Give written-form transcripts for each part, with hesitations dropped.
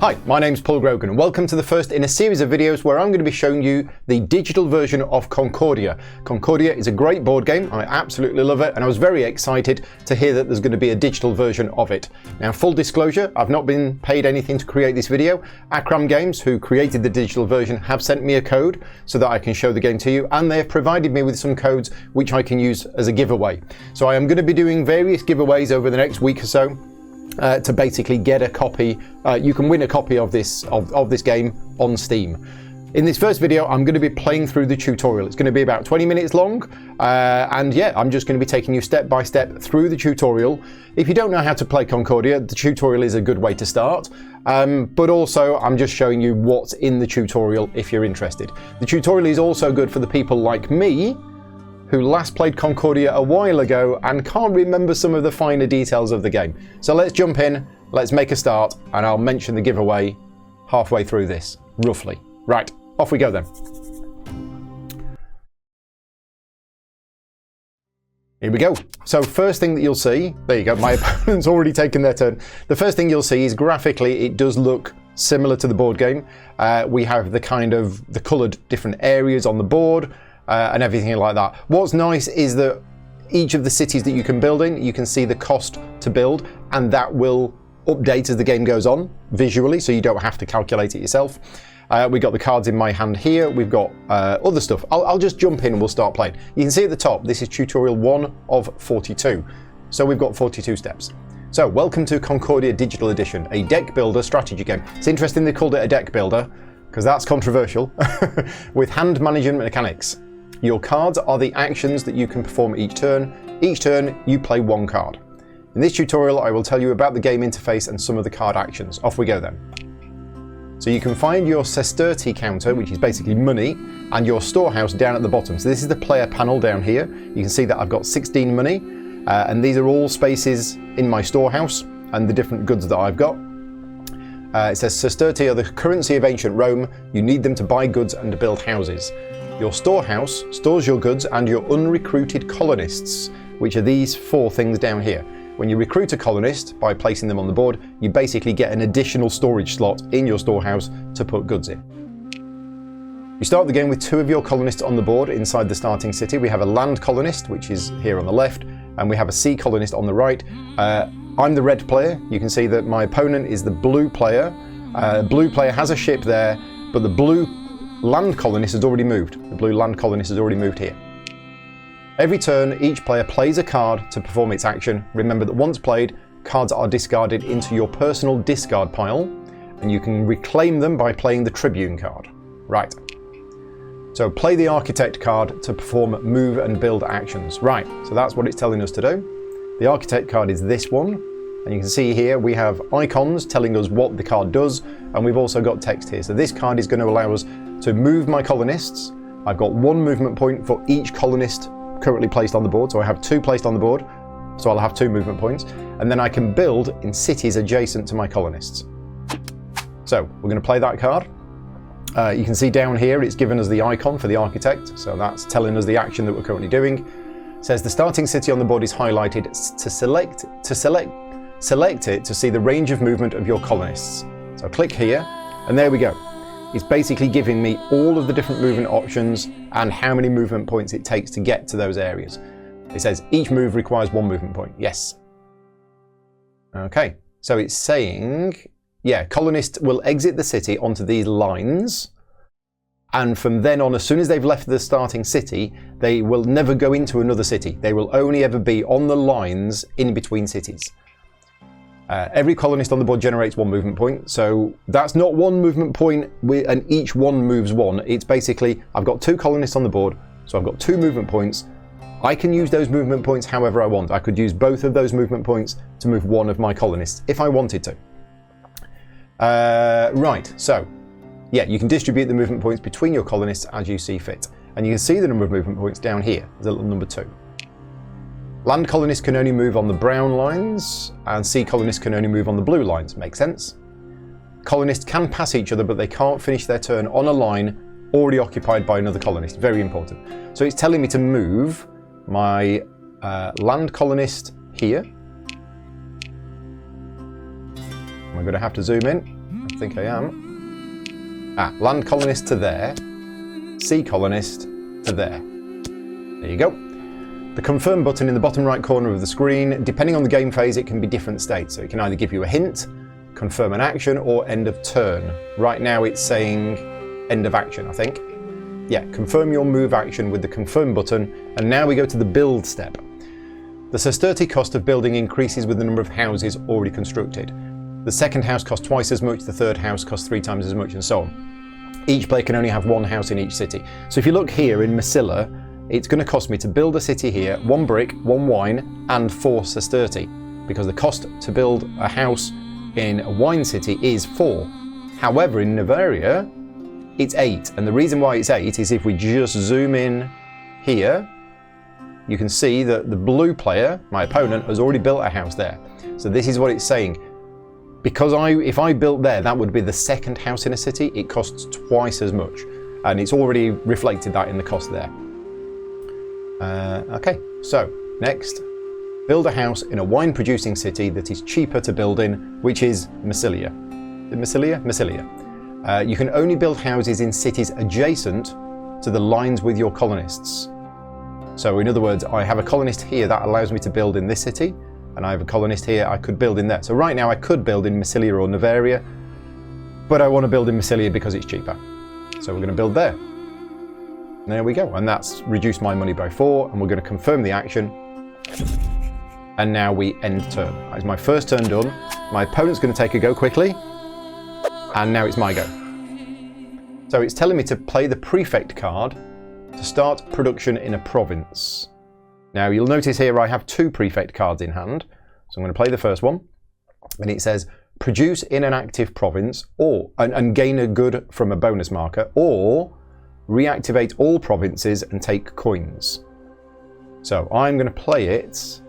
Hi, my name's Paul Grogan and welcome to the first in a series of videos where I'm going to be showing you the digital version of Concordia. Concordia is a great board game, I absolutely love it, and I was very excited to hear that there's going to be a digital version of it. Now, full disclosure, I've not been paid anything to create this video. Akram Games, who created the digital version, have sent me a code so that I can show the game to you, and they have provided me with some codes which I can use as a giveaway. So I am going to be doing various giveaways over the next week or so. To basically get a copy, you can win a copy of this game on Steam. In this first video, I'm going to be playing through the tutorial. It's going to be about 20 minutes long, and yeah, I'm just going to be taking you step by step through the tutorial. If you don't know how to play Concordia, the tutorial is a good way to start, but also I'm just showing you what's in the tutorial if you're interested. The tutorial is also good for the people like me, who last played Concordia a while ago and can't remember some of the finer details of the game. So let's jump in, let's make a start, and I'll mention the giveaway halfway through this, roughly. Right, off we go then. Here we go. So first thing that you'll see, there you go, my opponent's already taken their turn. The first thing you'll see is graphically it does look similar to the board game. We have the coloured different areas on the board, and everything like that. What's nice is that each of the cities that you can build in, you can see the cost to build, and that will update as the game goes on visually, so you don't have to calculate it yourself. We've got the cards in my hand here. We've got other stuff. I'll just jump in and we'll start playing. You can see at the top, this is tutorial 1 of 42. So we've got 42 steps. So welcome to Concordia Digital Edition, a deck builder strategy game. It's interesting they called it a deck builder, because that's controversial, with hand management mechanics. Your cards are the actions that you can perform each turn. Each turn, you play one card. In this tutorial, I will tell you about the game interface and some of the card actions. Off we go then. So you can find your sesterti counter, which is basically money, and your storehouse down at the bottom. So this is the player panel down here. You can see that I've got 16 money, and these are all spaces in my storehouse and the different goods that I've got. It says sesterti are the currency of ancient Rome. You need them to buy goods and to build houses. Your storehouse stores your goods and your unrecruited colonists, which are these 4 things down here. When you recruit a colonist by placing them on the board, you basically get an additional storage slot in your storehouse to put goods in. You start the game with 2 of your colonists on the board inside the starting city. We have a land colonist, which is here on the left, and we have a sea colonist on the right. I'm the red player. You can see that my opponent is the blue player. Blue player has a ship there, but the blue land colonist has already moved. The blue land colonist has already moved here. Every turn, each player plays a card to perform its action. Remember that once played, cards are discarded into your personal discard pile, and you can reclaim them by playing the Tribune card. Right. So play the Architect card to perform move and build actions. Right, so that's what it's telling us to do. The Architect card is this one, and you can see here we have icons telling us what the card does, and we've also got text here. So this card is going to allow us to move my colonists. I've got 1 movement point for each colonist currently placed on the board, so I have 2 placed on the board, so I'll have 2 movement points, and then I can build in cities adjacent to my colonists. So we're going to play that card. You can see down here it's given us the icon for the Architect, so that's telling us the action that we're currently doing. It says the starting city on the board is highlighted. Select it to see the range of movement of your colonists. So click here, and there we go. It's basically giving me all of the different movement options and how many movement points it takes to get to those areas. It says each move requires 1 movement point. Yes. Okay, so it's saying, yeah, colonists will exit the city onto these lines, and from then on, as soon as they've left the starting city, they will never go into another city. They will only ever be on the lines in between cities. Every colonist on the board generates 1 movement point, so that's not 1 movement point and each one moves 1. It's basically, I've got 2 colonists on the board, so I've got 2 movement points. I can use those movement points however I want. I could use both of those movement points to move 1 of my colonists if I wanted to. Right, so yeah, you can distribute the movement points between your colonists as you see fit. And you can see the number of movement points down here. There's a little number 2. Land colonists can only move on the brown lines, and sea colonists can only move on the blue lines. Makes sense. Colonists can pass each other, but they can't finish their turn on a line already occupied by another colonist. Very important. So it's telling me to move my land colonist here. I'm going to have to zoom in. I think I am. Land colonist to there. Sea colonist to there. There you go. The confirm button in the bottom right corner of the screen, depending on the game phase, it can be different states. So it can either give you a hint, confirm an action, or end of turn. Right now it's saying end of action, I think. Yeah, confirm your move action with the confirm button, and now we go to the build step. The sesterity cost of building increases with the number of houses already constructed. The second house costs twice as much, the third house costs 3 times as much, and so on. Each player can only have 1 house in each city. So if you look here in Massilla, it's going to cost me to build a city here, 1 brick, 1 wine, and 4 sesterity, because the cost to build a house in a wine city is 4. However, in Novaria, it's 8, and the reason why it's 8 is if we just zoom in here, you can see that the blue player, my opponent, has already built a house there. So this is what it's saying. Because if I built there, that would be the second house in a city, it costs twice as much, and it's already reflected that in the cost there. Okay, so next, build a house in a wine-producing city that is cheaper to build in, which is Massilia. Massilia? Massilia. You can only build houses in cities adjacent to the lines with your colonists. So in other words, I have a colonist here that allows me to build in this city, and I have a colonist here I could build in there. So right now I could build in Massilia or Novaria, but I want to build in Massilia because it's cheaper. So we're going to build there. There we go, and that's reduced my money by 4, and we're going to confirm the action. And now we end turn. That is my first turn done. My opponent's going to take a go quickly, and now it's my go. So it's telling me to play the Prefect card to start production in a province. Now you'll notice here I have 2 Prefect cards in hand, so I'm going to play the first one, and it says produce in an active province, or and gain a good from a bonus marker, or reactivate all provinces and take coins. So I'm going to play it,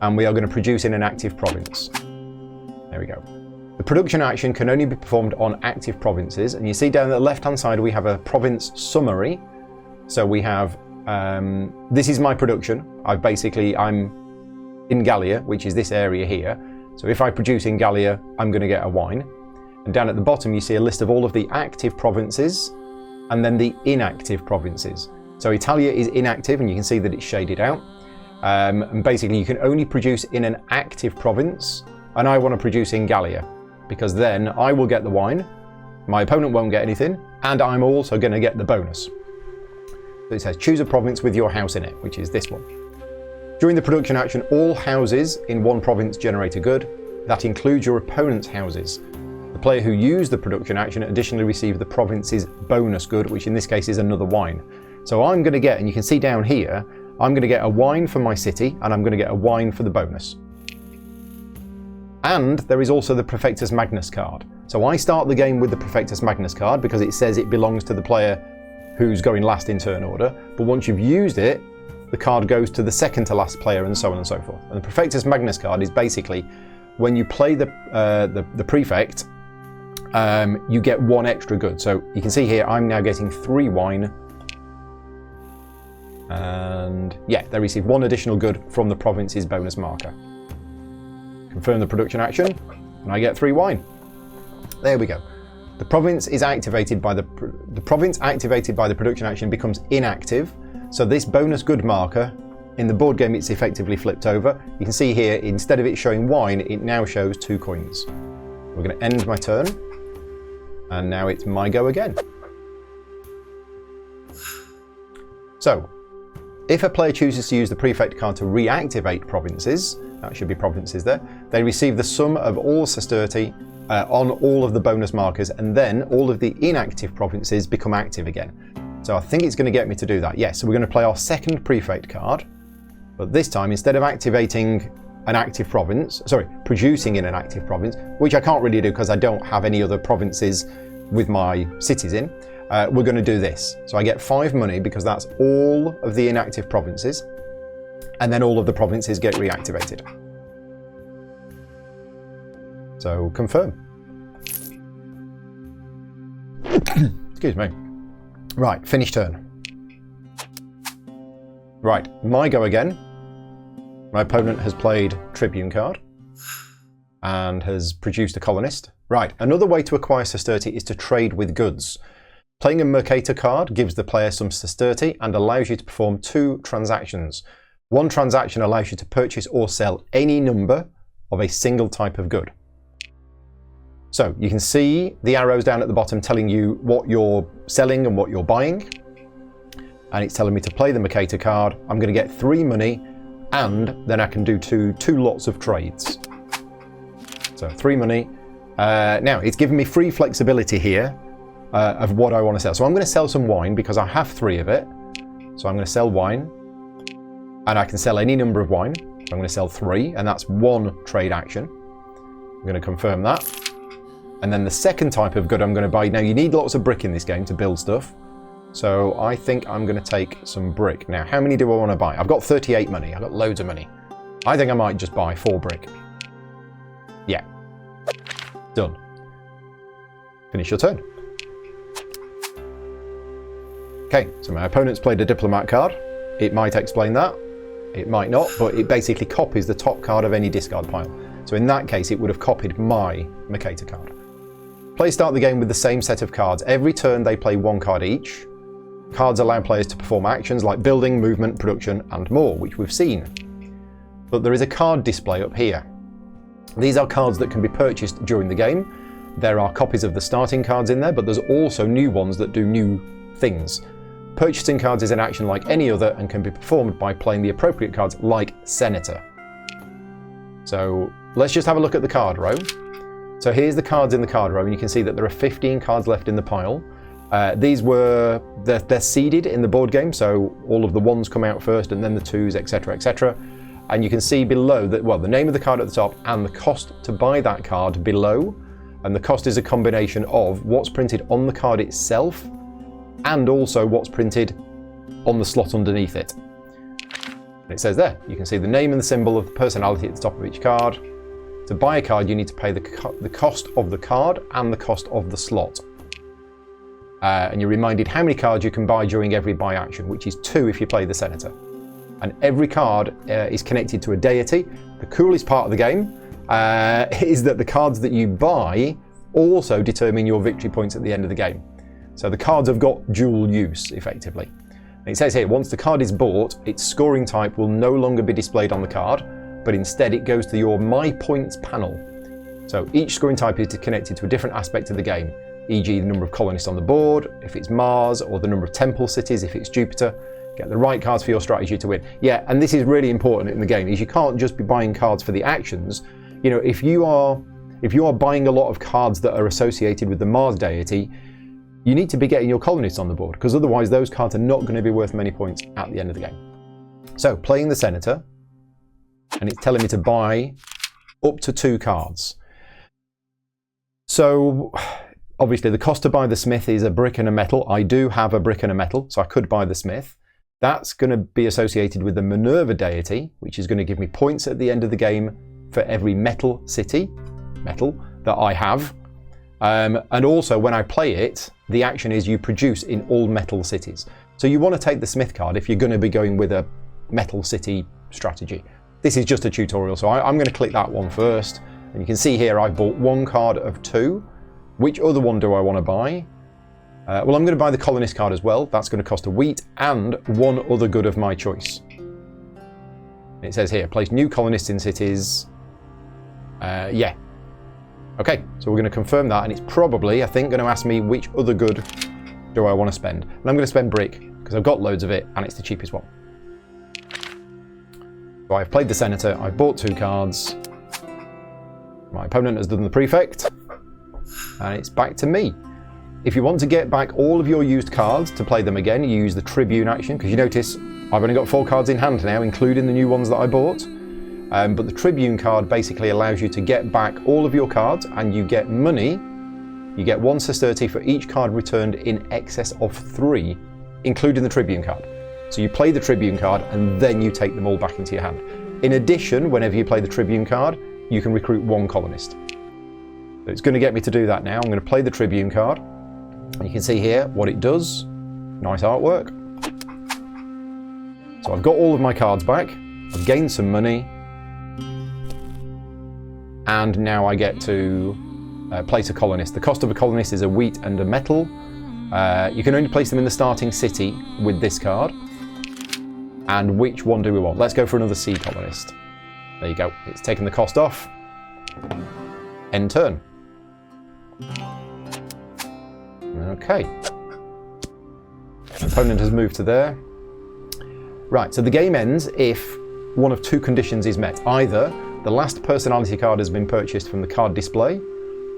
and we are going to produce in an active province. There we go. The production action can only be performed on active provinces, and you see down the left hand side we have a province summary. So we have, this is my production. I'm in Gallia, which is this area here. So if I produce in Gallia, I'm going to get a wine. And down at the bottom you see a list of all of the active provinces, and then the inactive provinces. So Italia is inactive, and you can see that it's shaded out. And basically you can only produce in an active province, and I want to produce in Gallia, because then I will get the wine, my opponent won't get anything, and I'm also going to get the bonus. So it says choose a province with your house in it, which is this one. During the production action, all houses in one province generate a good. That includes your opponent's houses. The player who used the production action additionally received the province's bonus good, which in this case is another wine. So I'm going to get, and you can see down here, I'm going to get a wine for my city, and I'm going to get a wine for the bonus. And there is also the Prefectus Magnus card. So I start the game with the Prefectus Magnus card because it says it belongs to the player who's going last in turn order. But once you've used it, the card goes to the second to last player, and so on and so forth. And the Prefectus Magnus card is basically when you play the Prefect, you get 1 extra good. So you can see here I'm now getting 3 wine, and yeah, they receive 1 additional good from the province's bonus marker. Confirm the production action, and I get 3 wine. There we go. The province is activated by the province activated by the production action becomes inactive. So this bonus good marker in the board game, it's effectively flipped over. You can see here, instead of it showing wine, it now shows 2 coins. We're going to end my turn, and now it's my go again. So, if a player chooses to use the Prefect card to reactivate provinces, that should be provinces there, they receive the sum of all sesterity on all of the bonus markers, and then all of the inactive provinces become active again. So I think it's going to get me to do that. Yes, so we're going to play our second Prefect card, but this time, instead of activating an active province, producing in an active province, which I can't really do because I don't have any other provinces with my cities in, we're going to do this. So I get 5 money because that's all of the inactive provinces, and then all of the provinces get reactivated. So confirm. Excuse me. Right, finish turn. Right, my go again. My opponent has played Tribune card and has produced a colonist. Right, another way to acquire sesterti is to trade with goods. Playing a Mercator card gives the player some sesterti and allows you to perform 2 transactions. One transaction allows you to purchase or sell any number of a single type of good. So you can see the arrows down at the bottom telling you what you're selling and what you're buying. And it's telling me to play the Mercator card. I'm going to get 3 money and then I can do two lots of trades. So 3 money. Now it's giving me free flexibility here of what I want to sell. So I'm going to sell some wine because I have 3 of it. So I'm going to sell wine and I can sell any number of wine. So I'm going to sell 3 and that's 1 trade action. I'm going to confirm that. And then the second type of good I'm going to buy. Now you need lots of brick in this game to build stuff. So I think I'm going to take some brick. Now how many do I want to buy? I've got 38 money. I've got loads of money. I think I might just buy 4 brick. Yeah. Done. Finish your turn. Okay, so my opponent's played a diplomat card. It might explain that. It might not, but it basically copies the top card of any discard pile. So in that case, it would have copied my Mercator card. Players start the game with the same set of cards. Every turn they play 1 card each. Cards allow players to perform actions like building, movement, production, and more, which we've seen. But there is a card display up here. These are cards that can be purchased during the game. There are copies of the starting cards in there, but there's also new ones that do new things. Purchasing cards is an action like any other and can be performed by playing the appropriate cards like Senator. So let's just have a look at the card row. So here's the cards in the card row and you can see that there are 15 cards left in the pile. They're seeded in the board game, so all of the 1s come out first and then the 2s, etc, etc. And you can see below that, well, the name of the card at the top and the cost to buy that card below. And the cost is a combination of what's printed on the card itself and also what's printed on the slot underneath it. And it says there, you can see the name and the symbol of the personality at the top of each card. To buy a card, you need to pay the cost of the card and the cost of the slot. And you're reminded how many cards you can buy during every buy action, which is 2 if you play the Senator. And every card is connected to a deity. The coolest part of the game is that the cards that you buy also determine your victory points at the end of the game. So the cards have got dual use, effectively. And it says here, once the card is bought, its scoring type will no longer be displayed on the card, but instead it goes to your My Points panel. So each scoring type is connected to a different aspect of the game, e.g. the number of colonists on the board, if it's Mars, or the number of temple cities, if it's Jupiter. Get the right cards for your strategy to win. Yeah, and this is really important in the game, is you can't just be buying cards for the actions. You know, if you are buying a lot of cards that are associated with the Mars deity, you need to be getting your colonists on the board, because otherwise those cards are not going to be worth many points at the end of the game. So, playing the Senator, and it's telling me to buy up to 2 cards. So, obviously the cost to buy the Smith is a brick and a metal. I do have a brick and a metal, so I could buy the Smith. That's going to be associated with the Minerva deity, which is going to give me points at the end of the game for every metal that I have. And also when I play it, the action is you produce in all metal cities. So you want to take the Smith card if you're going to be going with a metal city strategy. This is just a tutorial, so I'm going to click that one first. And you can see here I've bought 1 card of 2. Which other one do I want to buy? Well, I'm going to buy the colonist card as well. That's going to cost a wheat and 1 other good of my choice. It says here, place new colonists in cities. Yeah. Okay, so we're going to confirm that, and it's probably, I think, going to ask me which other good do I want to spend. And I'm going to spend brick, because I've got loads of it, and it's the cheapest one. So I've played the Senator, I've bought 2 cards. My opponent has done the Prefect, and it's back to me. If you want to get back all of your used cards to play them again, you use the Tribune action, because you notice I've only got 4 cards in hand now, including the new ones that I bought. But the Tribune card basically allows you to get back all of your cards, and you get money. You get 1 sesterti for each card returned in excess of 3, including the Tribune card. So you play the Tribune card, and then you take them all back into your hand. In addition, whenever you play the Tribune card, you can recruit 1 colonist. So it's going to get me to do that now. I'm going to play the Tribune card. You can see here what it does. Nice artwork. So I've got all of my cards back. I've gained some money. And now I get to place a colonist. The cost of a colonist is a wheat and a metal. You can only place them in the starting city with this card. And which one do we want? Let's go for another sea colonist. There you go. It's taken the cost off. End turn. Okay. Opponent has moved to there. Right, so the game ends if one of two conditions is met. Either the last personality card has been purchased from the card display,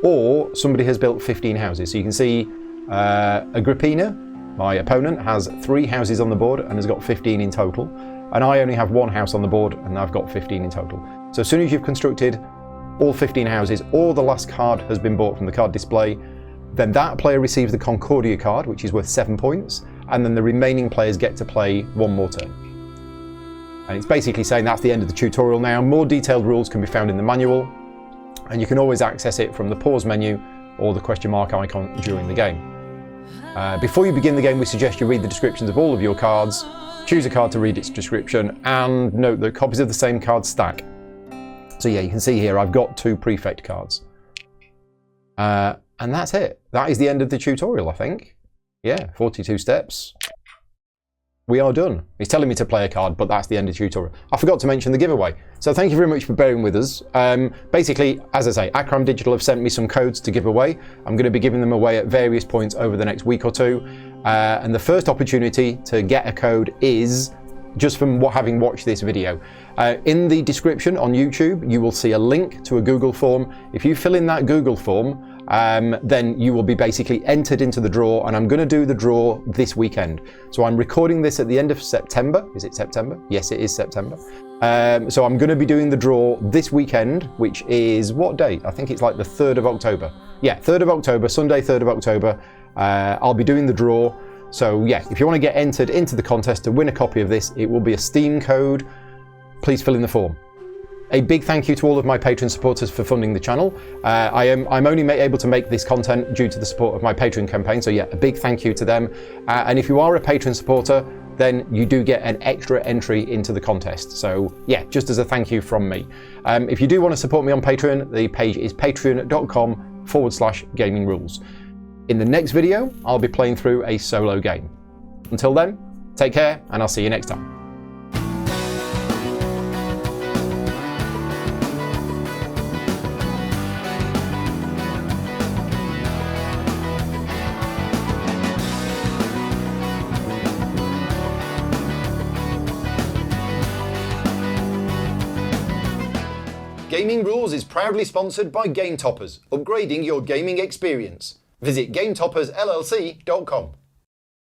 or somebody has built 15 houses. So you can see Agrippina, my opponent, has 3 houses on the board and has got 15 in total. And I only have 1 house on the board and I've got 15 in total. So as soon as you've constructed all 15 houses, or the last card has been bought from the card display, then that player receives the Concordia card, which is worth 7 points, and then the remaining players get to play 1 more turn. And it's basically saying that's the end of the tutorial now. More detailed rules can be found in the manual, and you can always access it from the pause menu or the question mark icon during the game. Before you begin the game, we suggest you read the descriptions of all of your cards, choose a card to read its description, and note that copies of the same card stack. So yeah, you can see here I've got 2 Prefect cards. And that's it. That is the end of the tutorial, I think. Yeah, 42 steps. We are done. It's telling me to play a card, but that's the end of the tutorial. I forgot to mention the giveaway. So thank you very much for bearing with us. Basically, as I say, Concordia Digital have sent me some codes to give away. I'm going to be giving them away at various points over the next week or two. And the first opportunity to get a code is just from having watched this video. In the description on YouTube, you will see a link to a Google form. If you fill in that Google form, then you will be basically entered into the draw, and I'm going to do the draw this weekend. So I'm recording this at the end of September. Is it September? Yes, it is September. So I'm going to be doing the draw this weekend, which is what date? I think it's like the 3rd of October. Yeah, 3rd of October, Sunday 3rd of October. I'll be doing the draw. So yeah, if you want to get entered into the contest to win a copy of this, it will be a Steam code. Please fill in the form. A big thank you to all of my Patreon supporters for funding the channel. I'm only able to make this content due to the support of my Patreon campaign, so yeah, a big thank you to them. And if you are a Patreon supporter, then you do get an extra entry into the contest. So yeah, just as a thank you from me. If you do want to support me on Patreon, the page is patreon.com/gaming rules. In the next video, I'll be playing through a solo game. Until then, take care, and I'll see you next time. Gaming Rules is proudly sponsored by Game Toppers, upgrading your gaming experience. Visit GameToppersLLC.com.